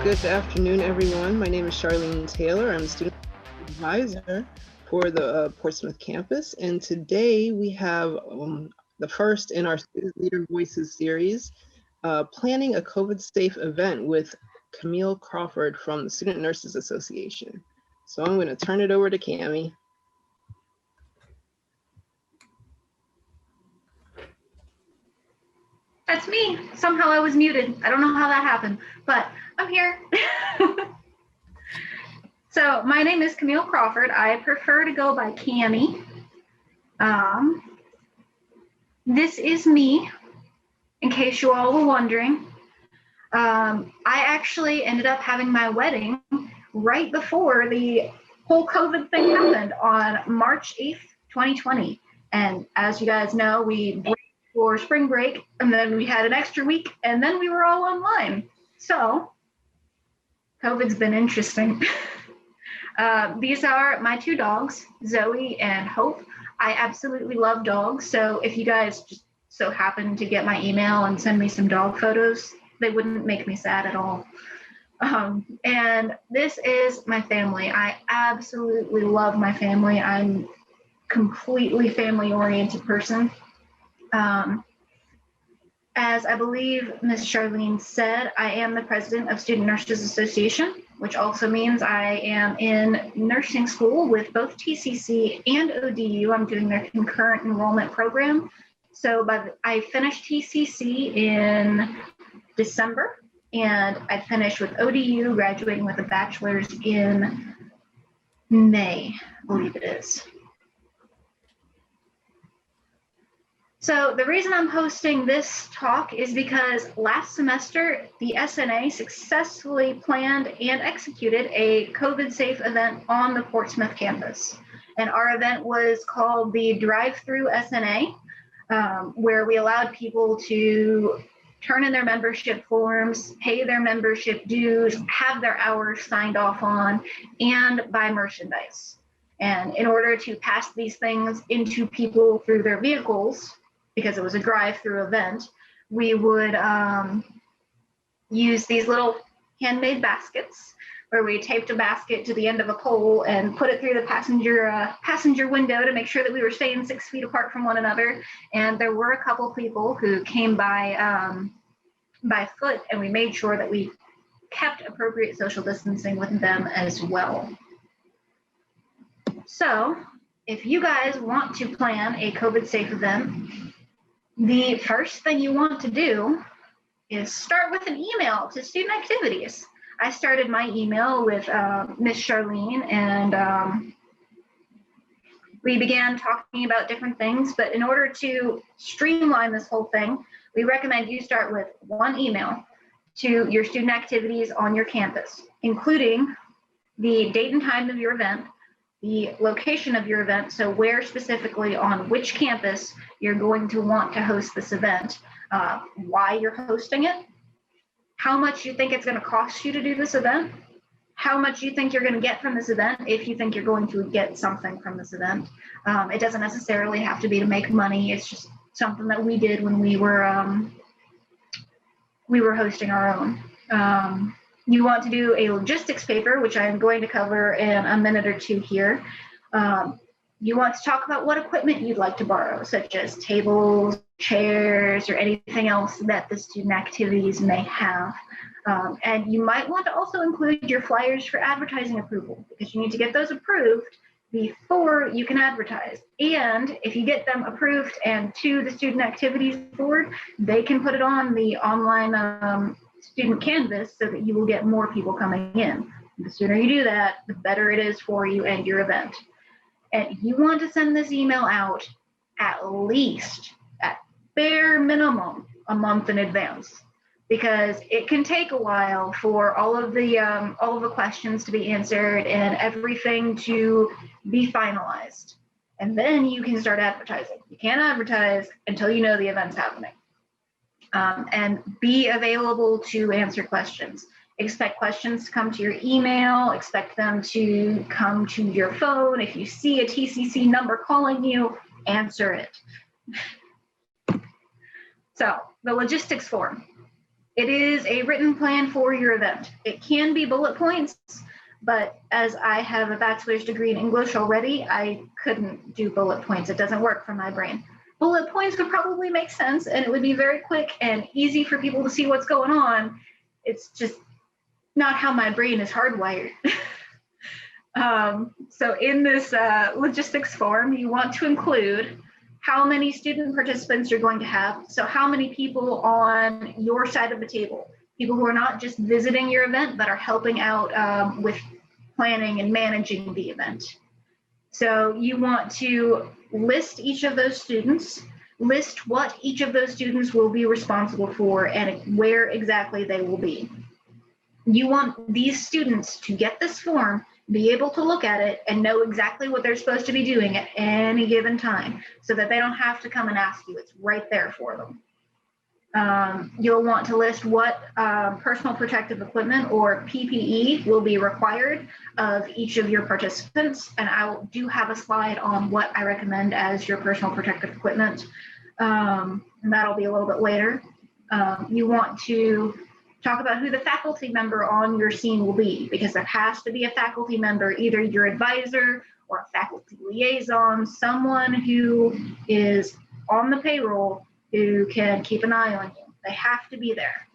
Good afternoon, everyone. My name is Charlene Taylor. I'm a student advisor for the Portsmouth campus. And today we have the first in our Student Leader Voices series, planning a COVID-safe event with Cami Crawford from the Student Nurses Association. So I'm going to turn it over to Cami. That's me. Somehow I was muted. I don't know how that happened, but I'm here. So my name is Cami Crawford. I prefer to go by Cami. This is me, in case you all were wondering. I actually ended up having my wedding right before the whole COVID thing happened on March 8th, 2020. And as you guys know, we break for spring break, and then we had an extra week, and then we were all online. So COVID's been interesting. These are my two dogs, Zoe and Hope. I absolutely love dogs. So if you guys just so happen to get my email and send me some dog photos, they wouldn't make me sad at all. And this is my family. I absolutely love my family. I'm completely family-oriented person. As I believe Ms. Charlene said, I am the president of Student Nurses Association, which also means I am in nursing school with both TCC and ODU. I'm doing their concurrent enrollment program. So I finished TCC in December, and I finished with ODU, graduating with a bachelor's in May, I believe it is. So the reason I'm hosting this talk is because last semester, the SNA successfully planned and executed a COVID-safe event on the Portsmouth campus. And our event was called the Drive-Through SNA, where we allowed people to turn in their membership forms, pay their membership dues, have their hours signed off on, and buy merchandise. And in order to pass these things into people through their vehicles, because it was a drive-through event, we would use these little handmade baskets where we taped a basket to the end of a pole and put it through the passenger window to make sure that we were staying 6 feet apart from one another. And there were a couple people who came by foot, and we made sure that we kept appropriate social distancing with them as well. So if you guys want to plan a COVID-safe event, the first thing you want to do is start with an email to student activities. I started my email with Ms. Charlene, and we began talking about different things. But in order to streamline this whole thing, we recommend you start with one email to your student activities on your campus, including the date and time of your event, the location of your event, so where specifically on which campus you're going to want to host this event, why you're hosting it, how much you think it's going to cost you to do this event, how much you think you're going to get from this event, if you think you're going to get something from this event. It doesn't necessarily have to be to make money. It's just something that we did when we were hosting our own. You want to do a logistics paper, which I'm going to cover in a minute or two here. You want to talk about what equipment you'd like to borrow, such as tables, chairs, or anything else that the student activities may have. And you might want to also include your flyers for advertising approval, because you need to get those approved before you can advertise. And if you get them approved and to the student activities board, they can put it on the online student canvas so that you will get more people coming in. The sooner you do that, the better it is for you and your event. And you want to send this email out at least, at bare minimum, a month in advance, because it can take a while for all of the questions to be answered and everything to be finalized. And then you can start advertising. You can't advertise until you know the event's happening. And be available to answer questions. Expect questions to come to your email, expect them to come to your phone. If you see a TCC number calling you, answer it. So the logistics form. It is a written plan for your event. It can be bullet points, but as I have a bachelor's degree in English already, I couldn't do bullet points. It doesn't work for my brain. Bullet points would probably make sense, and it would be very quick and easy for people to see what's going on. It's just not how my brain is hardwired. So in this logistics form, you want to include how many student participants you're going to have. So how many people on your side of the table, people who are not just visiting your event, but are helping out with planning and managing the event. So you want to list each of those students, list what each of those students will be responsible for and where exactly they will be. You want these students to get this form, be able to look at it and know exactly what they're supposed to be doing at any given time so that they don't have to come and ask you. It's right there for them. You'll want to list what personal protective equipment or PPE will be required of each of your participants. And I do have a slide on what I recommend as your personal protective equipment. And that'll be a little bit later. You want to talk about who the faculty member on your scene will be, because there has to be a faculty member, either your advisor or a faculty liaison, someone who is on the payroll who can keep an eye on you. They have to be there.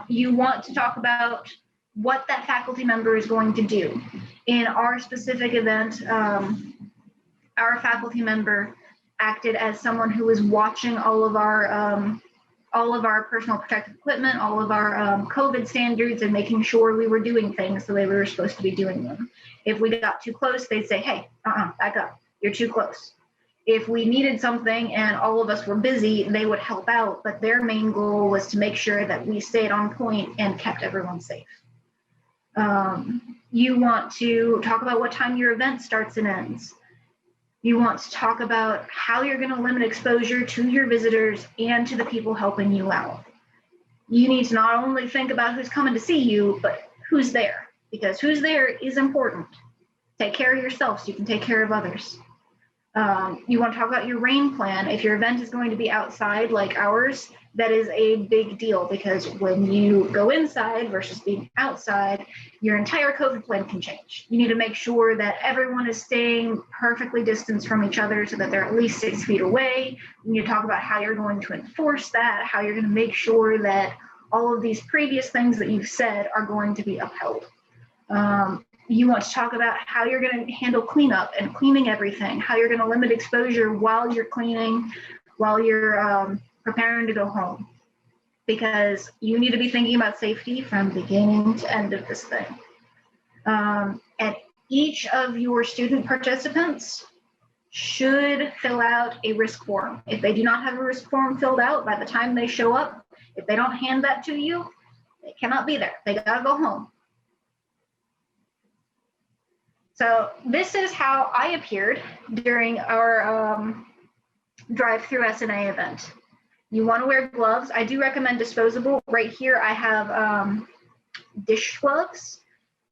You want to talk about what that faculty member is going to do. In our specific event, our faculty member acted as someone who was watching all of our personal protective equipment, all of our COVID standards, and making sure we were doing things the way we were supposed to be doing them. If we got too close, they'd say, hey, back up, you're too close. If we needed something and all of us were busy, they would help out, but their main goal was to make sure that we stayed on point and kept everyone safe. You want to talk about what time your event starts and ends. You want to talk about how you're going to limit exposure to your visitors and to the people helping you out. You need to not only think about who's coming to see you, but who's there, because who's there is important. Take care of yourself so you can take care of others. You want to talk about your rain plan. If your event is going to be outside like ours, that is a big deal, because when you go inside versus being outside, your entire COVID plan can change. You need to make sure that everyone is staying perfectly distanced from each other so that they're at least 6 feet away. You need to talk about how you're going to enforce that, how you're going to make sure that all of these previous things that you've said are going to be upheld. You want to talk about how you're going to handle cleanup and cleaning everything, how you're going to limit exposure while you're cleaning, while you're preparing to go home, because you need to be thinking about safety from beginning to end of this thing. And each of your student participants should fill out a risk form. If they do not have a risk form filled out by the time they show up, if they don't hand that to you, they cannot be there. They gotta go home. So this is how I appeared during our drive-through SNA event. You want to wear gloves. I do recommend disposable. Right here I have dish gloves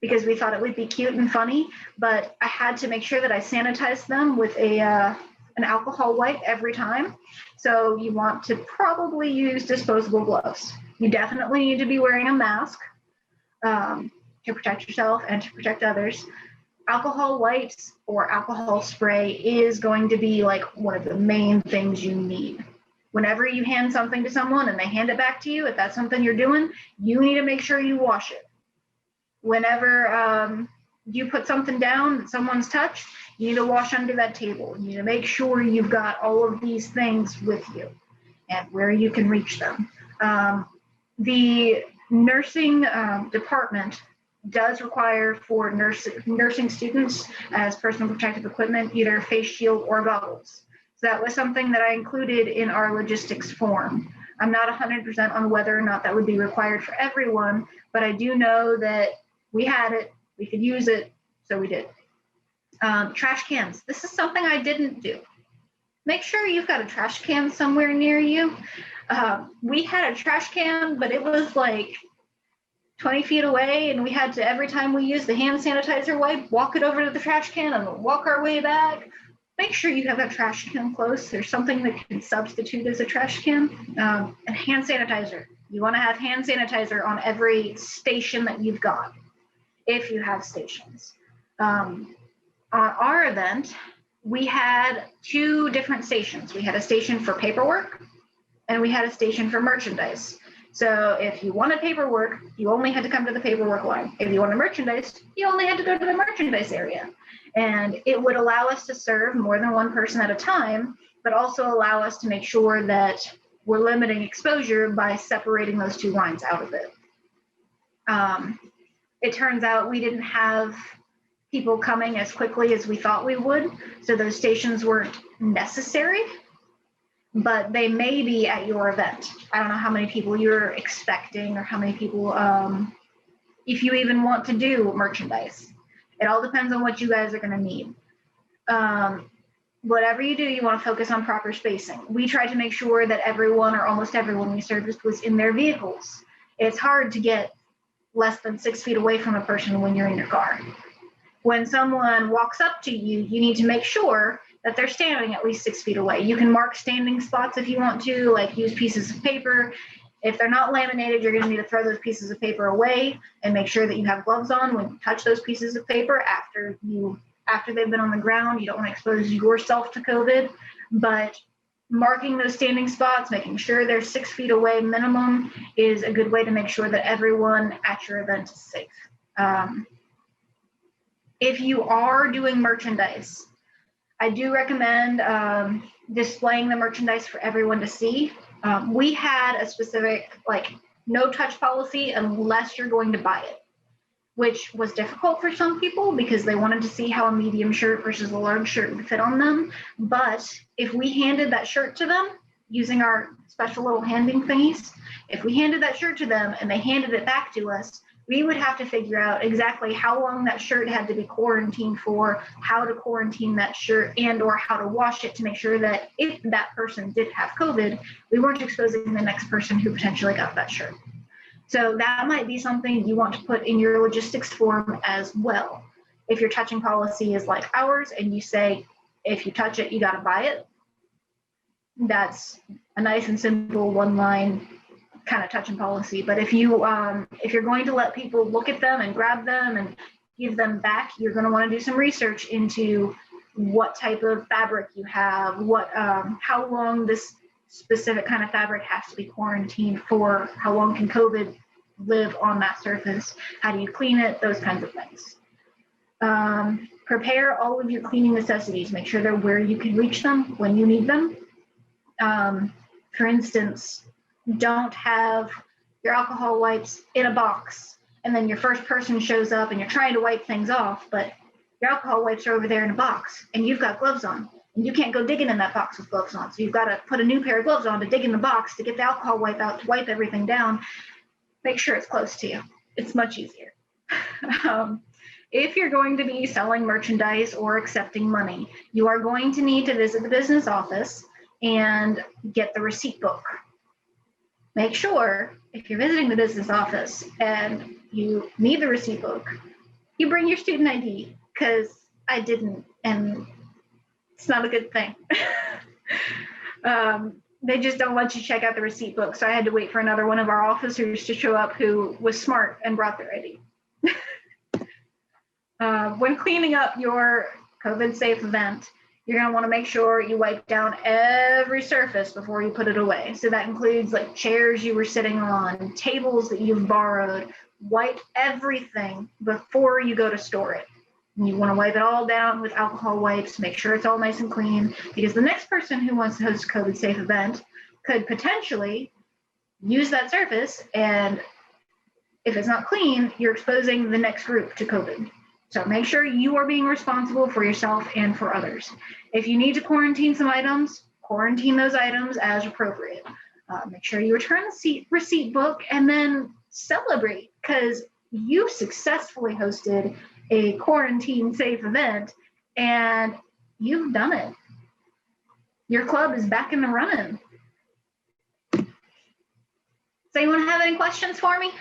because we thought it would be cute and funny, but I had to make sure that I sanitized them with an alcohol wipe every time. So you want to probably use disposable gloves. You definitely need to be wearing a mask to protect yourself and to protect others. Alcohol wipes or alcohol spray is going to be like one of the main things you need. Whenever you hand something to someone and they hand it back to you, if that's something you're doing, you need to make sure you wash it. Whenever you put something down that someone's touched, you need to wash under that table. You need to make sure you've got all of these things with you and where you can reach them. The nursing department does require for nursing students as personal protective equipment, either face shield or goggles. So that was something that I included in our logistics form. I'm not 100% on whether or not that would be required for everyone, but I do know that we had it, we could use it, so we did. Trash cans. This is something I didn't do. Make sure you've got a trash can somewhere near you. We had a trash can, but it was like 20 feet away, and we had to, every time we used the hand sanitizer wipe, walk it over to the trash can and walk our way back. Make sure you have a trash can close. There's something that can substitute as a trash can. And hand sanitizer. You want to have hand sanitizer on every station that you've got, if you have stations. On our event, we had 2 different stations. We had a station for paperwork and we had a station for merchandise. So if you wanted paperwork, you only had to come to the paperwork line. If you wanted merchandise, you only had to go to the merchandise area. And it would allow us to serve more than one person at a time, but also allow us to make sure that we're limiting exposure by separating those 2 lines out of it. It turns out we didn't have people coming as quickly as we thought we would, so those stations weren't necessary, but they may be at your event. I don't know how many people you're expecting or how many people, if you even want to do merchandise. It all depends on what you guys are gonna need. Whatever you do, you wanna focus on proper spacing. We tried to make sure that everyone or almost everyone we serviced was in their vehicles. It's hard to get less than 6 feet away from a person when you're in your car. When someone walks up to you, you need to make sure that they're standing at least 6 feet away. You can mark standing spots if you want to, like use pieces of paper. If they're not laminated, you're gonna need to throw those pieces of paper away and make sure that you have gloves on when you touch those pieces of paper after they've been on the ground. You don't want to expose yourself to COVID, but marking those standing spots, making sure they're 6 feet away minimum is a good way to make sure that everyone at your event is safe. If you are doing merchandise, I do recommend displaying the merchandise for everyone to see. We had a specific no touch policy unless you're going to buy it, which was difficult for some people because they wanted to see how a medium shirt versus a large shirt would fit on them. But if we handed that shirt to them using our special little handing thingies, if we handed that shirt to them and they handed it back to us, we would have to figure out exactly how long that shirt had to be quarantined for, how to quarantine that shirt, and or how to wash it to make sure that if that person did have COVID, we weren't exposing the next person who potentially got that shirt. So that might be something you want to put in your logistics form as well. If your touching policy is like ours and you say, if you touch it, you got to buy it, that's a nice and simple 1-line kind of touching policy. But if you're going to let people look at them and grab them and give them back, you're going to want to do some research into what type of fabric you have, how long this specific kind of fabric has to be quarantined for, how long can COVID live on that surface, how do you clean it, those kinds of things. Prepare all of your cleaning necessities, make sure they're where you can reach them when you need them. For instance, don't have your alcohol wipes in a box and then your first person shows up and you're trying to wipe things off, but your alcohol wipes are over there in a box and you've got gloves on and you can't go digging in that box with gloves on. So you've got to put a new pair of gloves on to dig in the box to get the alcohol wipe out, to wipe everything down. Make sure it's close to you. It's much easier. If you're going to be selling merchandise or accepting money, you are going to need to visit the business office and get the receipt book. Make sure if you're visiting the business office and you need the receipt book, you bring your student ID, because I didn't, and it's not a good thing. They just don't let you check out the receipt book, so I had to wait for another one of our officers to show up who was smart and brought their ID. When cleaning up your COVID-safe event, you're going to want to make sure you wipe down every surface before you put it away. So that includes like chairs you were sitting on, tables that you've borrowed. Wipe everything before you go to store it. And you want to wipe it all down with alcohol wipes, make sure it's all nice and clean, because the next person who wants to host a COVID-safe event could potentially use that surface, and if it's not clean, you're exposing the next group to COVID. So make sure you are being responsible for yourself and for others. If you need to quarantine some items, quarantine those items as appropriate. Make sure you return the receipt book and then celebrate, because you successfully hosted a quarantine safe event and you've done it. Your club is back in the running. Does anyone have any questions for me?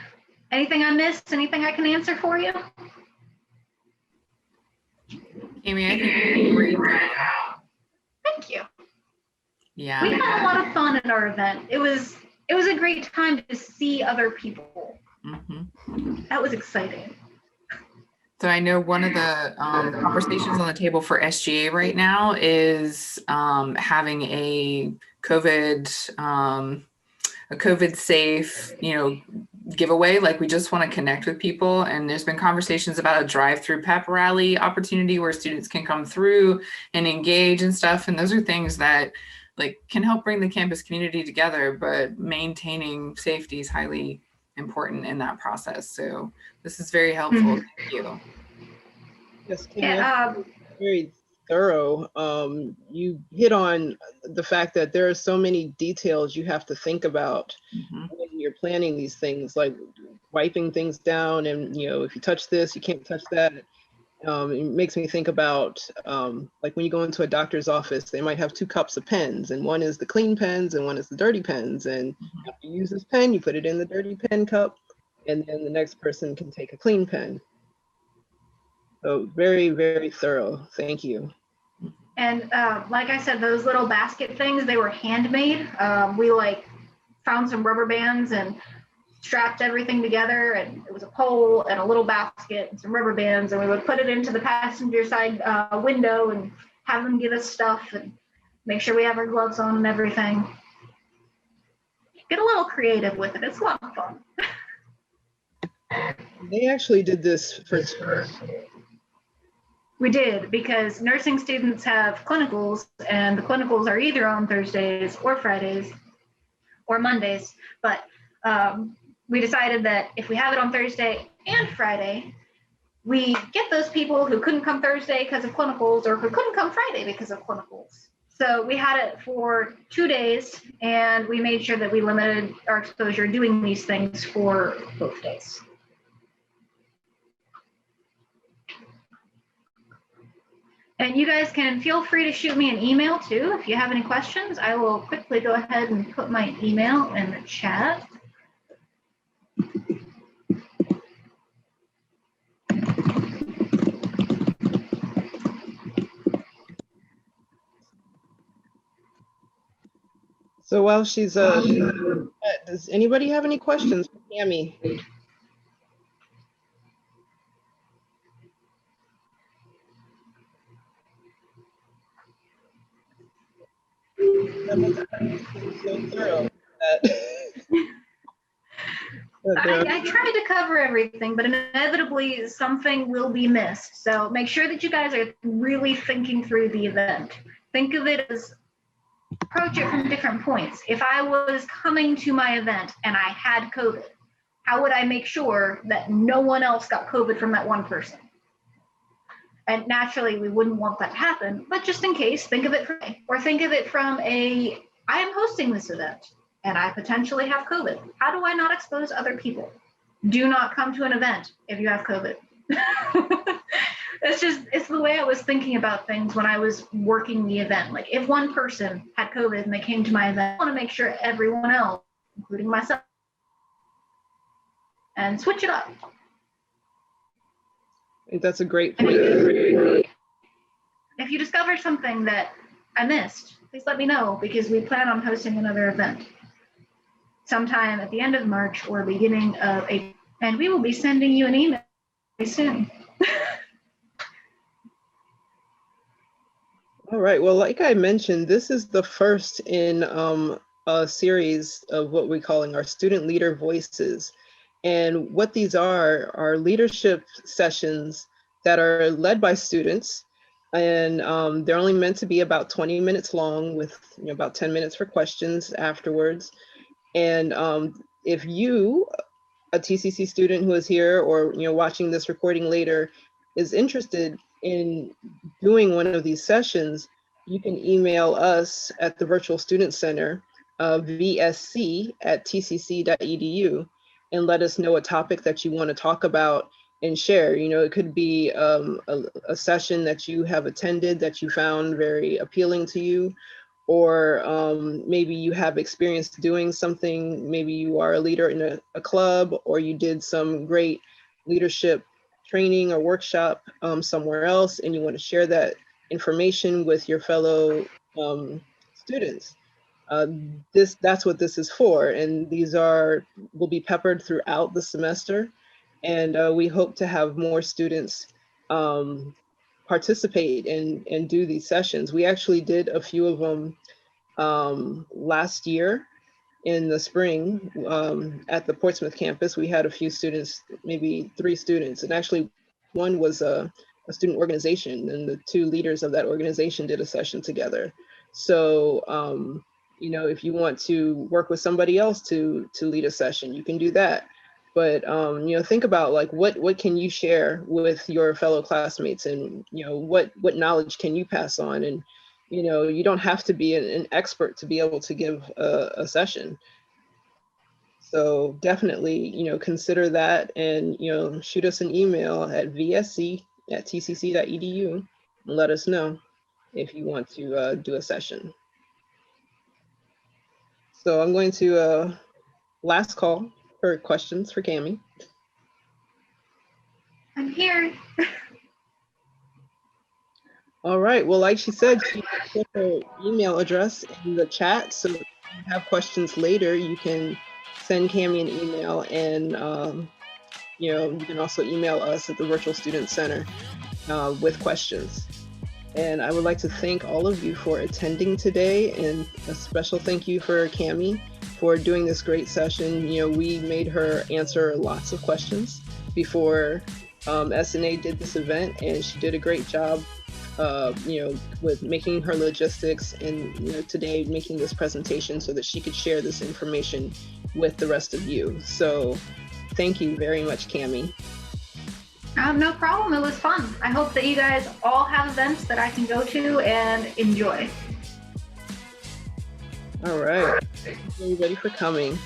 Anything I missed? Anything I can answer for you? Cami, I think you did great. Thank you. Yeah. We had a lot of fun at our event. It was it was a great time to see other people. Mhm. That was exciting. So I know one of the conversations on the table for SGA right now is having a COVID safe, giveaway. Like, we just want to connect with people. And there's been conversations about a drive-through pep rally opportunity where students can come through and engage and stuff. And those are things that can help bring the campus community together, but maintaining safety is highly important in that process. So this is very helpful. Thank you. Yes, Cami, Yeah, very thorough. You hit on the fact that there are so many details you have to think about when you're planning these things, like wiping things down, and if you touch this, you can't touch that. It makes me think about like when you go into a doctor's office, they might have 2 cups of pens, and one is the clean pens and one is the dirty pens. And after you use this pen, you put it in the dirty pen cup, and then the next person can take a clean pen. So very, very thorough. Thank you. and like I said, those little basket things, they were handmade. We found some rubber bands and strapped everything together, and it was a pole and a little basket and some rubber bands, and we would put it into the passenger side window and have them give us stuff and make sure we have our gloves on and everything. Get a little creative with it. It's a lot of fun. They actually did this for We did, because nursing students have clinicals, and the clinicals are either on Thursdays or Fridays or Mondays. But we decided that if we have it on Thursday and Friday, we get those people who couldn't come Thursday because of clinicals, or who couldn't come Friday because of clinicals. So we had it for 2 days, and we made sure that we limited our exposure doing these things for both days. And you guys can feel free to shoot me an email too if you have any questions. I will quickly go ahead and put my email in the chat. So while she's does anybody have any questions for Cami? So thorough. I tried to cover everything, but inevitably something will be missed. So make sure that you guys are really thinking through the event. Think of it as, approach it from different points. If I was coming to my event and I had COVID, how would I make sure that no one else got COVID from that one person? And naturally, we wouldn't want that to happen, but just in case, think of it from I am hosting this event and I potentially have COVID. How do I not expose other people? Do not come to an event if you have COVID. It's the way I was thinking about things when I was working the event. Like, if one person had COVID and they came to my event, I want to make sure everyone else, including myself, and switch it up. I think that's a great point. If you discover something that I missed, please let me know, because we plan on hosting another event sometime at the end of March or beginning of April, and we will be sending you an email very soon. All right. Well, like I mentioned, this is the first in a series of what we're calling our student leader voices. And what these are leadership sessions that are led by students. And they're only meant to be about 20 minutes long, with about 10 minutes for questions afterwards. And if you, a TCC student who is here or watching this recording later, is interested in doing one of these sessions, you can email us at the Virtual Student Center, vsc@tcc.edu, and let us know a topic that you want to talk about and share. It could be a session that you have attended that you found very appealing to you, or maybe you have experience doing something. Maybe you are a leader in a club, or you did some great leadership training or workshop somewhere else, and you want to share that information with your fellow students. uh, that's what this is for. And these will be peppered throughout the semester. And we hope to have more students participate and do these sessions. We actually did a few of them last year in the spring at the Portsmouth campus. We had a few students, maybe 3 students, and actually one was a student organization, and the 2 leaders of that organization did a session together. So, you know, if you want to work with somebody else to lead a session, you can do that. But you know, think about like what can you share with your fellow classmates, and you know, what knowledge can you pass on. And you know, you don't have to be an expert to be able to give a session. So definitely, you know, consider that, and you know, shoot us an email at vsc@tcc.edu and let us know if you want to do a session. So I'm going to last call for questions for Cami. I'm here. All right. Well, like she said, she put her email address in the chat. So if you have questions later, you can send Cami an email, and you know, you can also email us at the Virtual Student Center with questions. And I would like to thank all of you for attending today, and a special thank you for Cami for doing this great session. You know, we made her answer lots of questions before SNA did this event, and she did a great job, you know, with making her logistics, and you know, today making this presentation so that she could share this information with the rest of you. So thank you very much, Cami. No problem. It was fun. I hope that you guys all have events that I can go to and enjoy. All right. Thank you everybody for coming.